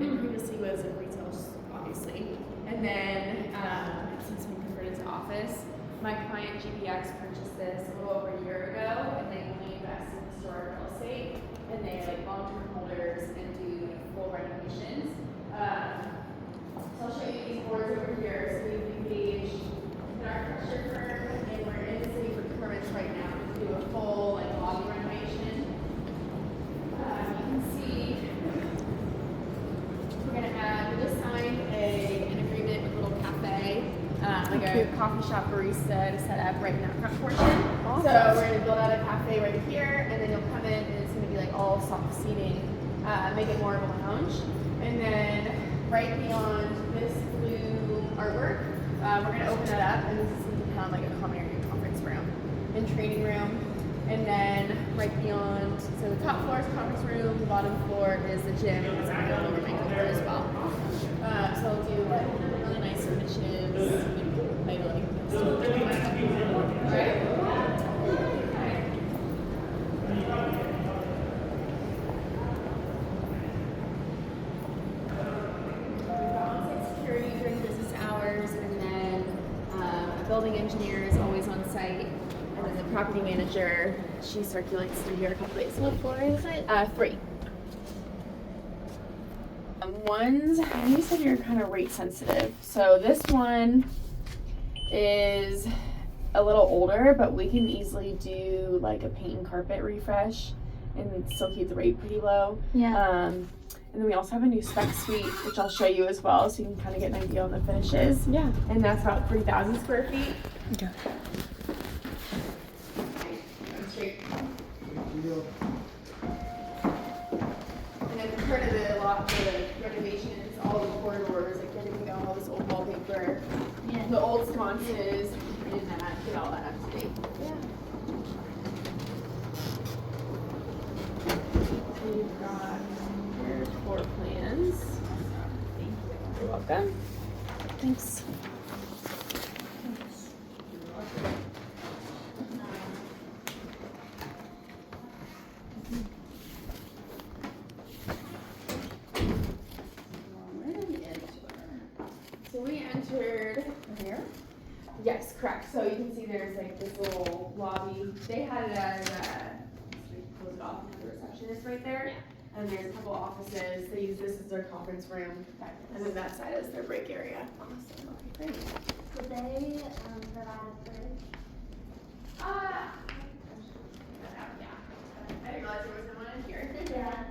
it previously was a retail, obviously. And then since we converted to office, my client GPX purchased this a little over a year ago, and they only invest in historic real estate, and they like long-term holders and do full renovations. So I'll show you these boards over here. So we've engaged an architecture firm, and we're in the city procurements right now to do a full like lobby renovation. You can see we're gonna have, we just signed an agreement with a little cafe, like a coffee shop barista to set up right in that front portion. Awesome. So we're gonna build out a cafe right here, and then you'll come in and it's gonna be like all soft seating, make it more of a lounge. And then right beyond this blue artwork, we're gonna open that up, and this is gonna become like a common area conference room and training room. And then right beyond, so the top floor is conference room, the bottom floor is the gym, and it's going to go over my cover as well. So I'll do like really nice finishes, maybe like right? On-site security during business hours, and then a building engineer is always on site. And then the property manager, she circulates through here a couple days. What floor is it? 3. Ones, you said you're kind of rate sensitive. So this one is a little older, but we can easily do like a paint and carpet refresh and still keep the rate pretty low. Yeah. And then we also have a new spec suite, which I'll show you as well, so you can kind of get an idea on the finishes. Yeah. And that's about 3,000 square feet. Okay. And then part of the renovations, all the corridors, like getting down all this old wallpaper, the old sconces, and get all that up to date. Yeah. We've got your floor plans. You're welcome. Thanks. So we entered here. Yes, correct. So you can see there's like this little lobby. They had it as close it off to the receptionist right there. And there's a couple offices. They use this as their conference room. And then that side is their break area. Awesome. Okay, great. Did they provide a fridge? Yeah. I didn't realize there wasn't one in here. Yeah.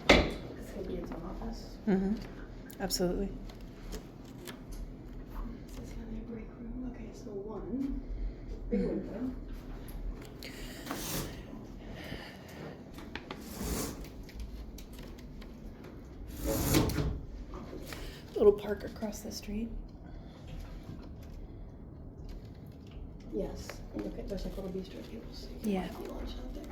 This could be its own office. Mm-hmm. Absolutely. This is kind of a break room. Okay, so one big window. Little park across the street. Yes, and look at there's like little bistro tables. So you can Yeah. have your lunch out there.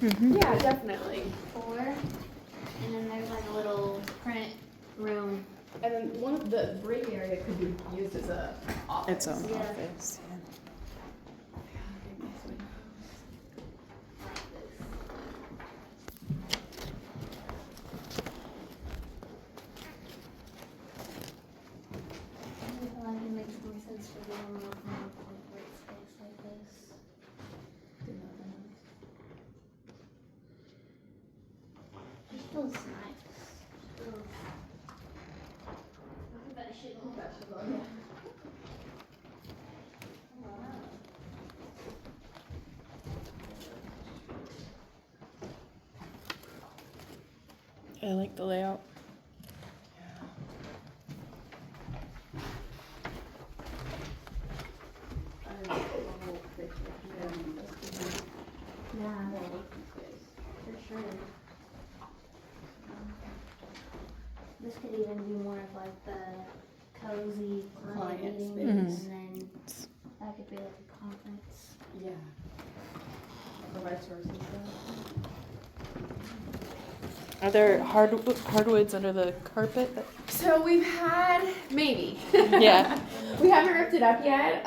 Mm-hmm. Yeah, definitely. 4. And then there's like a little print room. And then one of the break area could be used as a office. Its own Yeah. office. Yeah. I feel like it makes more sense for the more corporate space like this. It feels nice. That shit look Yeah. I like the layout. Yeah, for sure. This could even be more of like the cozy client Client meetings, space. and then that could be like a conference. Yeah. Or vice versa. Are there hardwoods under the carpet? So we've had, maybe. Yeah. We haven't ripped it up yet.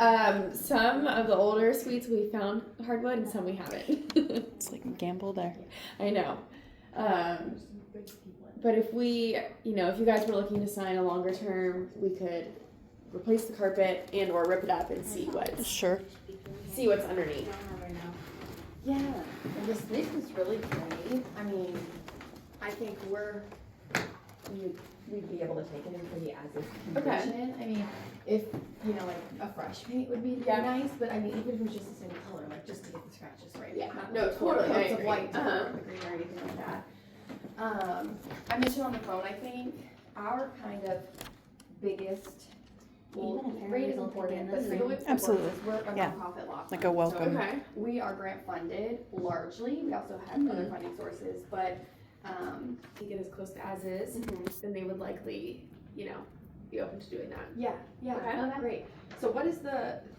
Some of the older suites we found hardwood and some we haven't. It's like a gamble there. I know. But if we, if you guys were looking to sign a longer term, we could replace the carpet and or rip it up and see what's underneath. You'll never know. Yeah, and this is really great. I mean, I think we'd be able to take it in for the as-is condition. I mean, if, like a fresh paint would be nice, but I mean, even if it was just the same color, like just to get the scratches right. Yeah, no, totally. Coats of white to cover the green or anything like that. I mentioned on the phone, I think our kind of biggest, rate is important, but the way Absolutely. we're a Yeah. nonprofit law firm. Like a welcome. So we are grant funded largely. We also have other funding sources, but to get as close to as is, then they would likely, be open to doing that. Yeah, Okay. okay. Great. So what is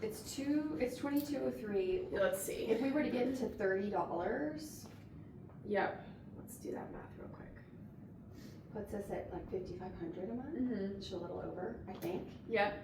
it's 2203. Let's see. If we were to get to $30, Yep. Let's do that math real quick. puts us at like $5,500 a month, Mm-hmm. just a little over, I think. Yep.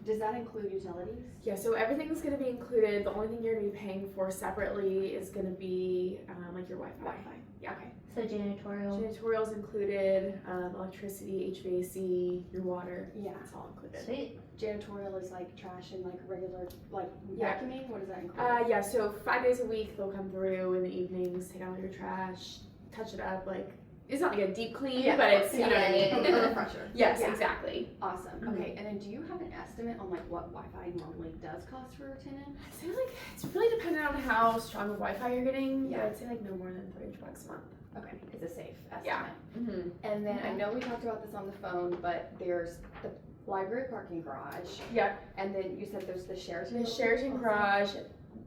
Does that include utilities? Yeah, so everything's going to be included. The only thing you're going to be paying for separately is going to be like your Wi-Fi. Yeah. Okay. So janitorial. Janitorial's included, electricity, HVAC, your water. Yeah. It's all included. Sweet. Janitorial is like trash and like regular, like Yeah. vacuuming? What does that include? Yeah, so 5 days a week they'll come through in the evenings, take out all your trash, touch it up. Like, it's not like a deep clean, but it's, you know what I mean? A refresher. Yes, Yeah. exactly. Awesome. Mhm. Okay, and then do you have an estimate on like what Wi-Fi normally does cost for a tenant? I'd say like, it's really dependent on how strong of Wi-Fi you're getting. Yeah. But I'd say like no more than $300 a month. Okay, it's a safe estimate. Yeah. Mm-hmm. And then I know we talked about this on the phone, but there's the library parking garage, Yep. and then you said there's the Sheraton. The Sheraton garage,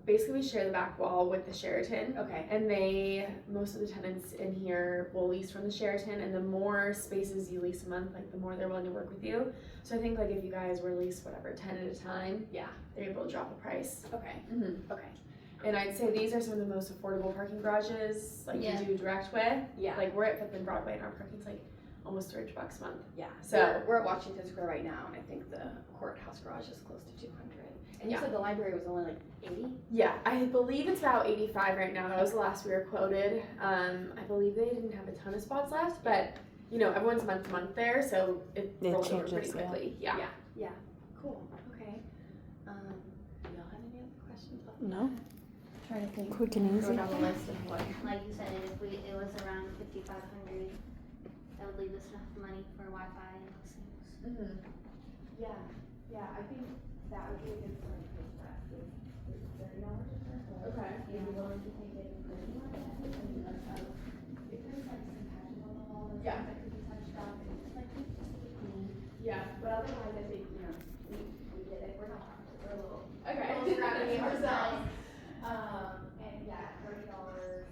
basically we share the back wall with the Sheraton. Okay. And most of the tenants in here will lease from the Sheraton, and the more spaces you lease a month, like the more they're willing to work with you. So I think like if you guys were leased 10 at a time, Yeah. they're able to drop the price. Okay. Mm-hmm. Okay. And I'd say these are some of the most affordable parking garages, like Yeah. you do direct with. Yeah. Like we're at 5th and Broadway and our parking's like almost $300 a month. Yeah. So- we're at Washington Square right now, and I think the courthouse garage is close to 200. And you Yeah. said the library was only like 80. Yeah, I believe it's about 85 right now. That was the last we were quoted. I believe they didn't have a ton of spots left, but everyone's month to month there, so it It rolls over pretty changes, yeah. quickly. Yeah. Yeah. Cool. Okay. Do y'all have any other questions? No? Trying to think. Quick and Go easy. down the list of what. Like you said, if it was around 5,500, that would leave us enough money for Wi-Fi and those things. Mm-hmm. Yeah. Yeah. I think that would be a good starting place for us. Is $30 or Okay. You'd be willing to take it in person like that? I mean, if there's like some patches on the wall that Yeah. could be touched up, and it's like clean. Yeah. But otherwise, I think we get it. We're not. We're a little. Okay. little scrappy ourselves. And yeah, $30,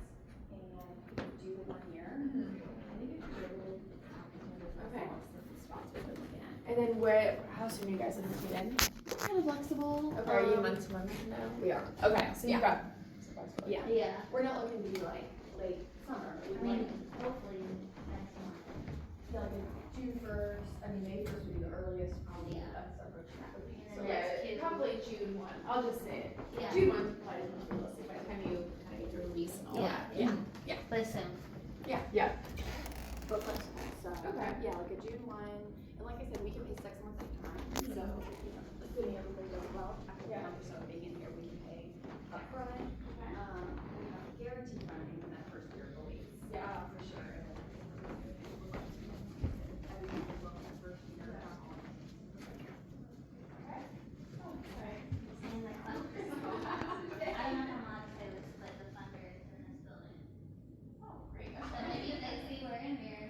and we could do the 1 year. Mhm. I think it could be a really opportunity for Okay. us to the spots we've been looking at. And then how soon are you guys looking to get in? Kind of flexible. Okay, are you month to month now? We are. Okay, so you've got Yeah. Yeah. We're not looking to be like late summer. I We'd mean, like, hopefully next month. like June 1st. I mean, May 1st would be the earliest. Probably Yeah. that's our approach that would be. And So then Yeah, next kid- probably June 1. I'll just say it. Yeah. June 1 is probably the most realistic by the time you kind of get your release and all Yeah. that. Yeah. But soon. Yeah. But flexible. So Okay. yeah, like a June 1, and like I said, we can pay 6 months at a time. So assuming everything goes well, after a month or so of being in here, we can pay upfront. We have guaranteed funding in that first year of the lease. Yeah. For sure. And then everything goes well in that first year. Saying like that. I don't know how much they would split the funders in this building. Oh, great. So maybe if they see we're in here.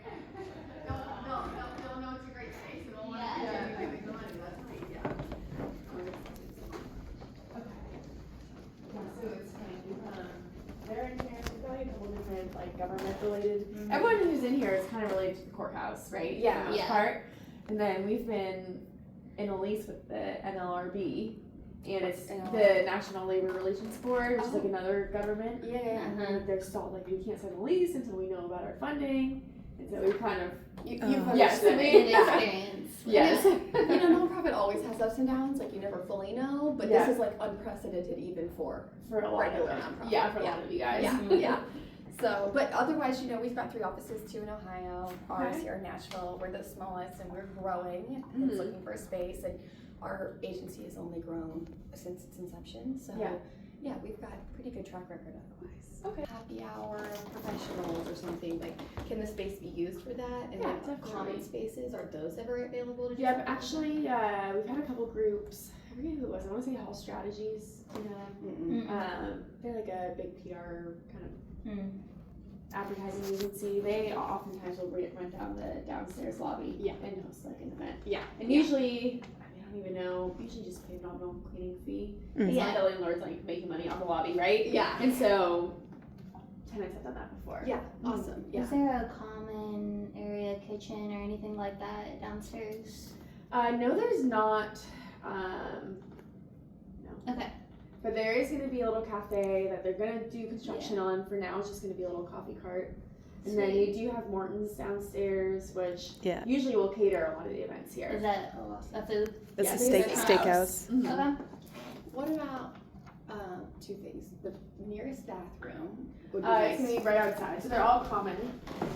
They'll know it's a great space and they'll want to Yeah. continue giving the money. That's great, yeah. Yeah, so it's funny. They're in here, we've got a couple different like government related. Everyone who's in here is kind of related to the courthouse, right? Yeah. For the most Yeah. part. And then we've been in a lease with the NLRB, and it's NLR? the National Labor Relations Board, which is like Oh. another government. Yeah, yeah, And then they're stalled, like, we can't sign a lease until we know about our funding. And so we kind of, You've yes, understood I it. mean, An experience. yes. You know, nonprofit always has ups and downs, like you never fully know, but Yeah. this is like unprecedented even for For a lot regular of nonprofit. Yeah, for a lot of you guys. Yeah, yeah. So, but otherwise, you know, we've got 3 offices, 2 in Ohio, ours Okay. here in Nashville. We're the smallest and we're growing. Mhm. It's looking for space, and our agency has only grown since its inception. So, Yeah. we've got a pretty good track record otherwise. Okay. Happy hour professionals or something, like, can the space be used for that? And Yeah, like definitely. common spaces, are those ever available to do Yeah, something? but actually, we've had a couple groups. I forget who it was. I want to say Hall Strategies. You know, Mm-mm. they're like a big PR kind of Mm. advertising agency. They oftentimes will rent down the downstairs lobby. Yeah. And host like an event. Yeah. And usually, I mean, I don't even know. Usually just pay a nominal cleaning fee. Mm. It's Yeah. not the landlord's like making money on the lobby, right? Yeah. And so tenants have done that before. Yeah, awesome. Yeah. Is there a common area kitchen or anything like that downstairs? No, there's not. No. Okay. But there is going to be a little cafe that they're going to do construction on. For now, it's just going to be a little coffee cart. And then you do have Morton's downstairs, which Yeah. usually will cater a lot of the events here. Is that a food? It's Yeah, a it's steakhouse. Mhm. Okay. What about 2 things? The nearest bathroom would be It's nice. going to be right outside. So they're all common.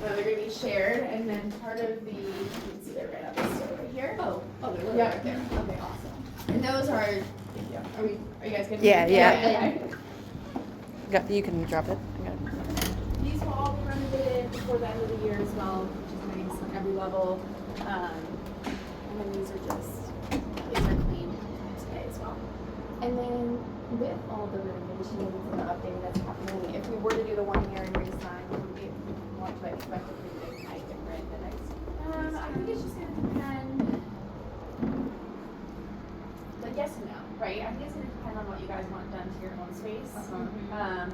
They're going to be shared. And then part of the, you can see they're right out this door right here. Oh, they're really Yeah. right there. Okay, awesome. And those are, are you guys good? Yeah, yeah. Okay. You can drop it. I got it. These will all be renovated before the end of the year as well, which is nice on every level. And then these are clean today as well. And then with all the renovations and the updating that's happening, if we were to do the 1 year and redesign, would we want to expect a pretty big hike in rent the next? I think it's just gonna depend. Like yes and no, right? I think it's gonna depend on what you guys want done to your own space. Uh-huh. But